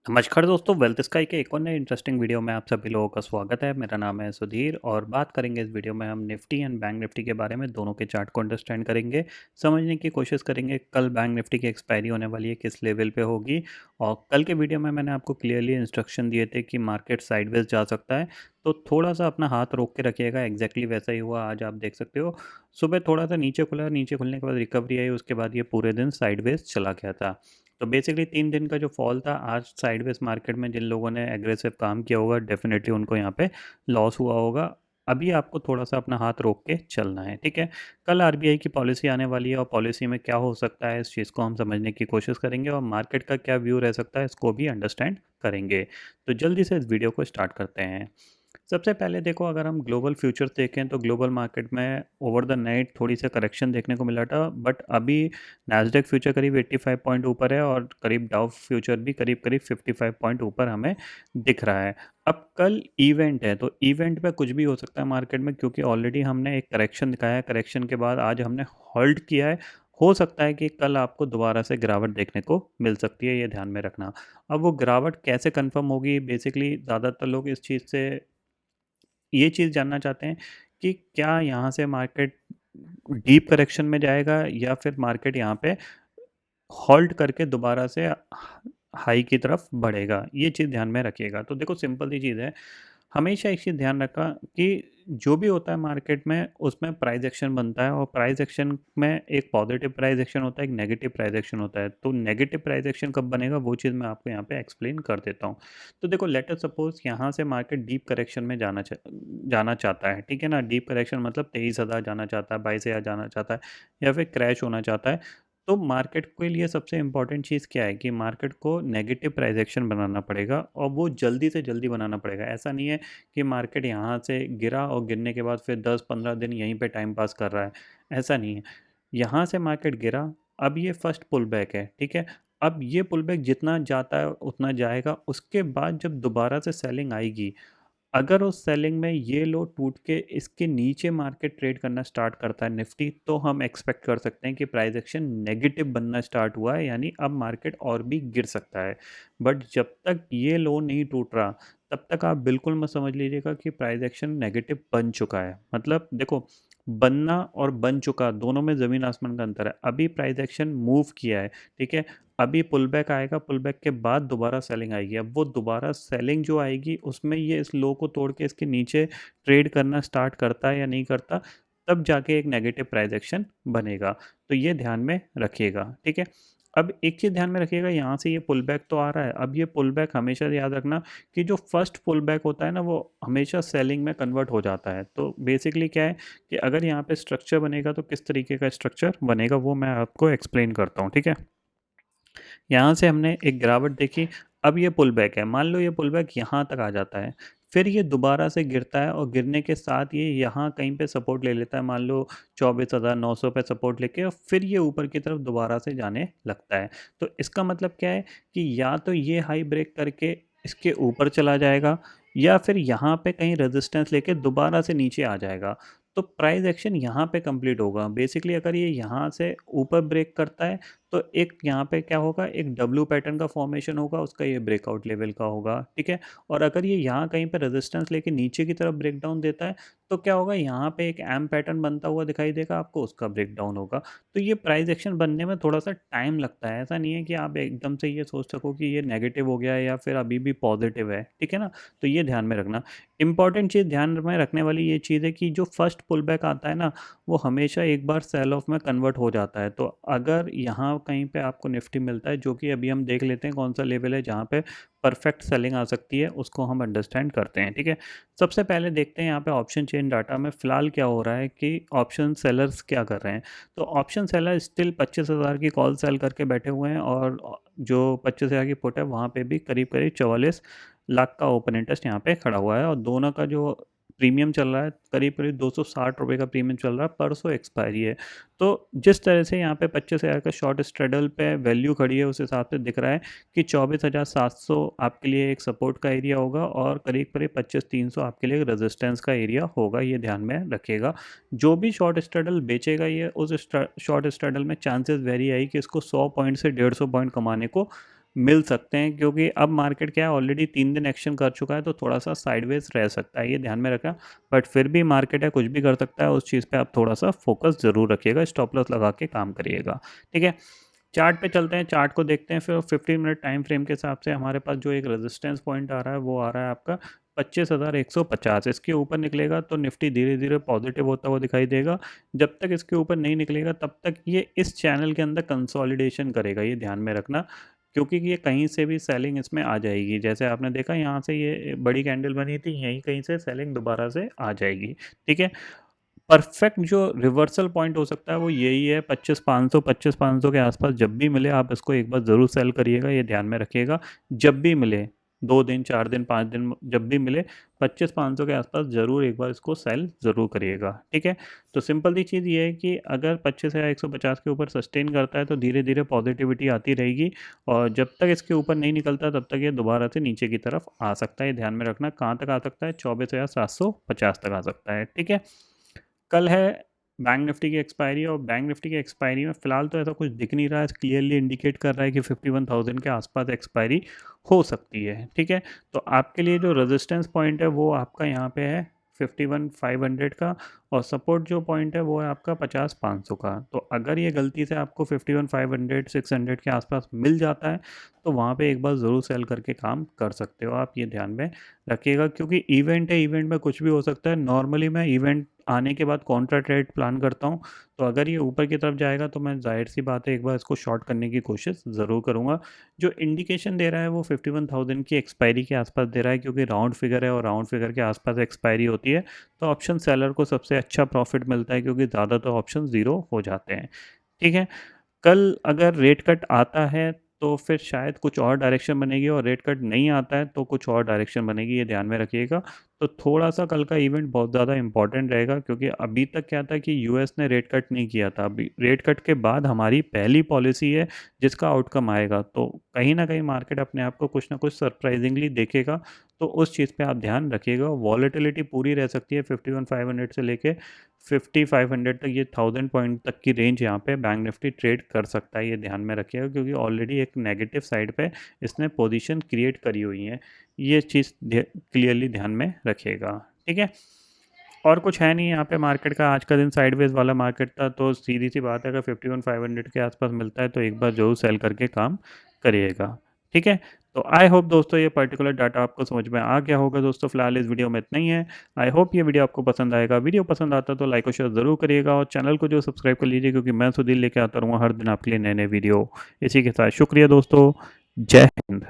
नमस्कार दोस्तों, wealth sky के एक और नए इंटरेस्टिंग वीडियो में आप सभी लोगों का स्वागत है। मेरा नाम है सुधीर और बात करेंगे इस वीडियो में हम निफ्टी एंड बैंक निफ्टी के बारे में। दोनों के चार्ट को अंडरस्टैंड करेंगे, समझने की कोशिश करेंगे कल बैंक निफ्टी की एक्सपायरी होने वाली है, किस लेवल पे होगी। और कल के वीडियो में मैंने आपको क्लियरली इंस्ट्रक्शन दिए थे कि मार्केट साइडवेज जा सकता है, तो थोड़ा सा अपना हाथ रोक के रखिएगा। एग्जैक्टली वैसा ही हुआ, आज आप देख सकते हो सुबह थोड़ा सा नीचे खुला, नीचे खुलने के बाद रिकवरी आई, उसके बाद ये पूरे दिन साइडवेज चला गया था। तो बेसिकली 3 दिन का जो फॉल था, आज साइडवेज मार्केट में जिन लोगों ने एग्रेसिव काम किया होगा डेफिनेटली उनको यहाँ पे लॉस हुआ होगा। अभी आपको थोड़ा सा अपना हाथ रोक के चलना है, ठीक है। कल आरबीआई की पॉलिसी आने वाली है और पॉलिसी में क्या हो सकता है इस चीज़ को हम समझने की कोशिश करेंगे और मार्केट का क्या व्यू रह सकता है इसको भी अंडरस्टैंड करेंगे। तो जल्दी से इस वीडियो को स्टार्ट करते हैं। सबसे पहले देखो, अगर हम ग्लोबल फ्यूचर्स देखें तो ग्लोबल मार्केट में ओवर द नाइट थोड़ी सी करेक्शन देखने को मिला था, बट अभी नैस्डैक फ्यूचर करीब 85 पॉइंट ऊपर है और करीब डाउ फ्यूचर भी करीब करीब 55 पॉइंट ऊपर हमें दिख रहा है। अब कल इवेंट है, तो इवेंट पे कुछ भी हो सकता है मार्केट में, क्योंकि ऑलरेडी हमने एक करेक्शन दिखाया है। करेक्शन के बाद आज हमने होल्ड किया है। हो सकता है कि कल आपको दोबारा से गिरावट देखने को मिल सकती है, ये ध्यान में रखना। अब वो गिरावट कैसे कंफर्म होगी, बेसिकली ज़्यादातर लोग इस चीज़ से ये चीज़ जानना चाहते हैं कि क्या यहाँ से मार्केट डीप करेक्शन में जाएगा या फिर मार्केट यहाँ पे होल्ड करके दोबारा से हाई की तरफ बढ़ेगा। ये चीज़ ध्यान में रखिएगा। तो देखो, सिंपल सी चीज़ है, हमेशा एक चीज़ ध्यान रखा कि जो भी होता है मार्केट में उसमें प्राइस एक्शन बनता है और प्राइस एक्शन में एक पॉजिटिव प्राइस एक्शन होता है, एक नेगेटिव प्राइस एक्शन होता है। तो नेगेटिव प्राइस एक्शन कब बनेगा वो चीज़ मैं आपको यहाँ पे एक्सप्लेन कर देता हूँ। तो देखो, लेट अस सपोज यहाँ से मार्केट डीप करेक्शन में जाना चाहता है, ठीक है ना। डीप करेक्शन मतलब 23,000 जाना चाहता है, 22,000 जाना चाहता है या फिर क्रैश होना चाहता है। तो मार्केट के लिए सबसे इम्पॉर्टेंट चीज़ क्या है कि मार्केट को नेगेटिव प्राइस एक्शन बनाना पड़ेगा और वो जल्दी से जल्दी बनाना पड़ेगा। ऐसा नहीं है कि मार्केट यहाँ से गिरा और गिरने के बाद फिर 10-15 दिन यहीं पे टाइम पास कर रहा है, ऐसा नहीं है। यहाँ से मार्केट गिरा, अब ये फर्स्ट पुल बैक है, ठीक है। अब ये पुल बैक जितना जाता है उतना जाएगा, उसके बाद जब दोबारा से सेलिंग आएगी, अगर उस सेलिंग में ये लो टूट के इसके नीचे मार्केट ट्रेड करना स्टार्ट करता है निफ्टी, तो हम एक्सपेक्ट कर सकते हैं कि प्राइस एक्शन नेगेटिव बनना स्टार्ट हुआ है, यानी अब मार्केट और भी गिर सकता है। बट जब तक ये लो नहीं टूट रहा, तब तक आप बिल्कुल मत समझ लीजिएगा कि प्राइस एक्शन नेगेटिव बन चुका है। मतलब देखो, बनना और बन चुका दोनों में ज़मीन आसमान का अंतर है। अभी प्राइस एक्शन मूव किया है, ठीक है। अभी पुल बैक आएगा, पुल बैक के बाद दोबारा सेलिंग आएगी। अब वो दोबारा सेलिंग जो आएगी उसमें ये इस लो को तोड़ के इसके नीचे ट्रेड करना स्टार्ट करता है या नहीं करता, तब जाके एक नेगेटिव प्राइस एक्शन बनेगा। तो ये ध्यान में रखिएगा, ठीक है। अब एक चीज़ ध्यान में रखिएगा, यहाँ से ये पुल बैक तो आ रहा है। अब ये पुल बैक हमेशा याद रखना कि जो फर्स्ट पुल बैक होता है ना, वो हमेशा सेलिंग में कन्वर्ट हो जाता है। तो बेसिकली क्या है कि अगर यहाँ पे स्ट्रक्चर बनेगा तो किस तरीके का स्ट्रक्चर बनेगा वो मैं आपको एक्सप्लेन करता हूँ, ठीक है। यहाँ से हमने एक गिरावट देखी, अब ये पुल बैक है। मान लो ये पुल बैक यहाँ तक आ जाता है, फिर ये दोबारा से गिरता है और गिरने के साथ ये यहाँ कहीं पे सपोर्ट ले लेता है, मान लो 24,900 पे सपोर्ट लेके, और फिर ये ऊपर की तरफ दोबारा से जाने लगता है। तो इसका मतलब क्या है कि या तो ये हाई ब्रेक करके इसके ऊपर चला जाएगा या फिर यहाँ पे कहीं रेजिस्टेंस लेके दोबारा से नीचे आ जाएगा। तो प्राइस एक्शन यहाँ पे कंप्लीट होगा। बेसिकली अगर ये यहाँ से ऊपर ब्रेक करता है तो एक यहाँ पे क्या होगा, एक डब्ल्यू पैटर्न का फॉर्मेशन होगा, उसका ये ब्रेकआउट लेवल का होगा, ठीक है। और अगर ये यहाँ कहीं पे रेजिस्टेंस लेके नीचे की तरफ ब्रेकडाउन देता है तो क्या होगा, यहाँ पे एक एम पैटर्न बनता हुआ दिखाई देगा आपको, उसका ब्रेकडाउन होगा। तो ये प्राइस एक्शन बनने में थोड़ा सा टाइम लगता है। ऐसा नहीं है कि आप एकदम से ये सोच सको कि ये नेगेटिव हो गया है या फिर अभी भी पॉजिटिव है, ठीक है ना। तो ये ध्यान में रखना। इंपॉर्टेंट चीज़ ध्यान में रखने वाली ये चीज़ है कि जो फर्स्ट पुल बैक आता है ना, वो हमेशा एक बार सेल ऑफ में कन्वर्ट हो जाता है। तो अगर यहाँ कहीं पे आपको निफ्टी मिलता है, जो कि अभी हम देख लेते हैं कौन सा लेवल है जहाँ पे परफेक्ट सेलिंग आ सकती है, उसको हम अंडरस्टैंड करते हैं, ठीक है। सबसे पहले देखते हैं यहाँ पे ऑप्शन चेन डाटा में फ़िलहाल क्या हो रहा है कि ऑप्शन सेलर्स क्या कर रहे हैं। तो ऑप्शन सेलर स्टिल 25,000 की कॉल सेल करके बैठे हुए हैं और जो 25,000 की पुट है वहाँ पे भी करीब करीब 44 लाख का ओपन इंटरेस्ट यहाँ पे खड़ा हुआ है और दोनों का जो प्रीमियम चल रहा है करीब करीब 260 रुपये का प्रीमियम चल रहा है। परसों एक्सपायरी है। तो जिस तरह से यहाँ पे 25,000 का शॉर्ट स्ट्रेडल पे वैल्यू खड़ी है, उस हिसाब से दिख रहा है कि 24,700 आपके लिए एक सपोर्ट का एरिया होगा और करीब करीब 25,300 आपके लिए एक रेजिस्टेंस का एरिया होगा। ये ध्यान में रखिएगा। जो भी शॉर्ट स्ट्रेडल बेचेगा, ये उस शॉर्ट स्ट्रेडल में चांसेस वेरी आई कि इसको 100 पॉइंट से 150 पॉइंट कमाने को मिल सकते हैं, क्योंकि अब मार्केट क्या है, ऑलरेडी 3 दिन एक्शन कर चुका है, तो थोड़ा सा साइडवेज रह सकता है, ये ध्यान में रखना। बट फिर भी मार्केट है, कुछ भी कर सकता है, उस चीज़ पे आप थोड़ा सा फोकस ज़रूर रखिएगा, स्टॉप लॉस लगा के काम करिएगा। ठीक है, चार्ट पे चलते हैं, चार्ट को देखते हैं। फिर 15 मिनट टाइम फ्रेम के हिसाब से हमारे पास जो एक रेजिस्टेंस पॉइंट आ रहा है वो आ रहा है आपका 25,150। इसके ऊपर निकलेगा तो निफ्टी धीरे धीरे पॉजिटिव होता हुआ दिखाई देगा। जब तक इसके ऊपर नहीं निकलेगा तब तक ये इस चैनल के अंदर कंसोलिडेशन करेगा, ये ध्यान में रखना, क्योंकि ये कहीं से भी सेलिंग इसमें आ जाएगी। जैसे आपने देखा यहाँ से ये बड़ी कैंडल बनी थी, यहीं कहीं से सेलिंग दोबारा से आ जाएगी। ठीक है, परफेक्ट जो रिवर्सल पॉइंट हो सकता है वो यही है, 25,500 के आसपास जब भी मिले आप इसको एक बार ज़रूर सेल करिएगा, ये ध्यान में रखिएगा। जब भी मिले, 2 दिन 4 दिन 5 दिन जब भी मिले, 25,500 के आसपास ज़रूर एक बार इसको सेल ज़रूर करिएगा। ठीक है, तो सिंपल सी चीज़ ये है कि अगर 25 या 150 के ऊपर सस्टेन करता है तो धीरे धीरे पॉजिटिविटी आती रहेगी, और जब तक इसके ऊपर नहीं निकलता तब तक ये दोबारा से नीचे की तरफ आ सकता है। ध्यान में रखना, कहाँ तक आ सकता है, 24,750 तक आ सकता है। ठीक है, कल है बैंक निफ्टी की एक्सपायरी, और बैंक निफ्टी की एक्सपायरी में फ़िलहाल तो ऐसा कुछ दिख नहीं रहा है, क्लियरली इंडिकेट कर रहा है कि 51,000 के आसपास एक्सपायरी हो सकती है। ठीक है, तो आपके लिए जो रेजिस्टेंस पॉइंट है वो आपका यहाँ पे है 51,500 का, और सपोर्ट जो पॉइंट है वो है आपका 50,500 का। तो अगर ये गलती से आपको 51,500 600 के आसपास मिल जाता है तो वहाँ पे एक बार ज़रूर सेल करके काम कर सकते हो आप, ये ध्यान में रखिएगा, क्योंकि इवेंट है, इवेंट में कुछ भी हो सकता है। नॉर्मली मैं इवेंट आने के बाद कॉन्ट्रा ट्रेड प्लान करता हूँ, तो अगर ये ऊपर की तरफ जाएगा तो मैं जाहिर सी बात है एक बार इसको शॉर्ट करने की कोशिश ज़रूर करूँगा। जो इंडिकेशन दे रहा है वो 51,000 की एक्सपायरी के आसपास दे रहा है, क्योंकि राउंड फिगर है और राउंड फिगर के आसपास एक्सपायरी होती है तो ऑप्शन सेलर को सबसे अच्छा प्रॉफिट मिलता है, क्योंकि ज़्यादातर ऑप्शन ज़ीरो हो जाते हैं। ठीक है, कल अगर रेट कट आता है तो फिर शायद कुछ और डायरेक्शन बनेगी, और रेट कट नहीं आता है तो कुछ और डायरेक्शन बनेगी, ये ध्यान में रखिएगा। तो थोड़ा सा कल का इवेंट बहुत ज़्यादा इंपॉर्टेंट रहेगा, क्योंकि अभी तक क्या था कि यूएस ने रेट कट नहीं किया था, अभी रेट कट के बाद हमारी पहली पॉलिसी है जिसका आउटकम आएगा, तो कहीं ना कहीं मार्केट अपने आप को कुछ ना कुछ सरप्राइजिंगली देखेगा। तो उस चीज़ पे आप ध्यान रखिएगा। वॉलेटिलिटी पूरी रह सकती है 51,500 से लेके 5500 तक, ये 1000 पॉइंट तक की रेंज यहाँ पे बैंक निफ्टी ट्रेड कर सकता है, ये ध्यान में रखिएगा, क्योंकि ऑलरेडी एक नेगेटिव साइड पे इसने पोजीशन क्रिएट करी हुई है, ये चीज़ क्लियरली ध्यान में रखिएगा। ठीक है, और कुछ है नहीं यहाँ पे मार्केट का, आज का दिन साइडवेज वाला मार्केट था, तो सीधी सी बात है अगर 51,500 के आसपास मिलता है तो एक बार जरूर सेल करके काम करिएगा। ठीक है, तो आई होप दोस्तों ये पर्टिकुलर डाटा आपको समझ में आ गया होगा। दोस्तों फिलहाल इस वीडियो में इतना ही है। आई होप ये वीडियो आपको पसंद आएगा। वीडियो पसंद आता तो लाइक और शेयर ज़रूर करिएगा, और चैनल को जो सब्सक्राइब कर लीजिए, क्योंकि मैं सुधीर लेके आता रहूँगा हर दिन आपके लिए नए नए वीडियो। इसी के साथ शुक्रिया दोस्तों, जय हिंद।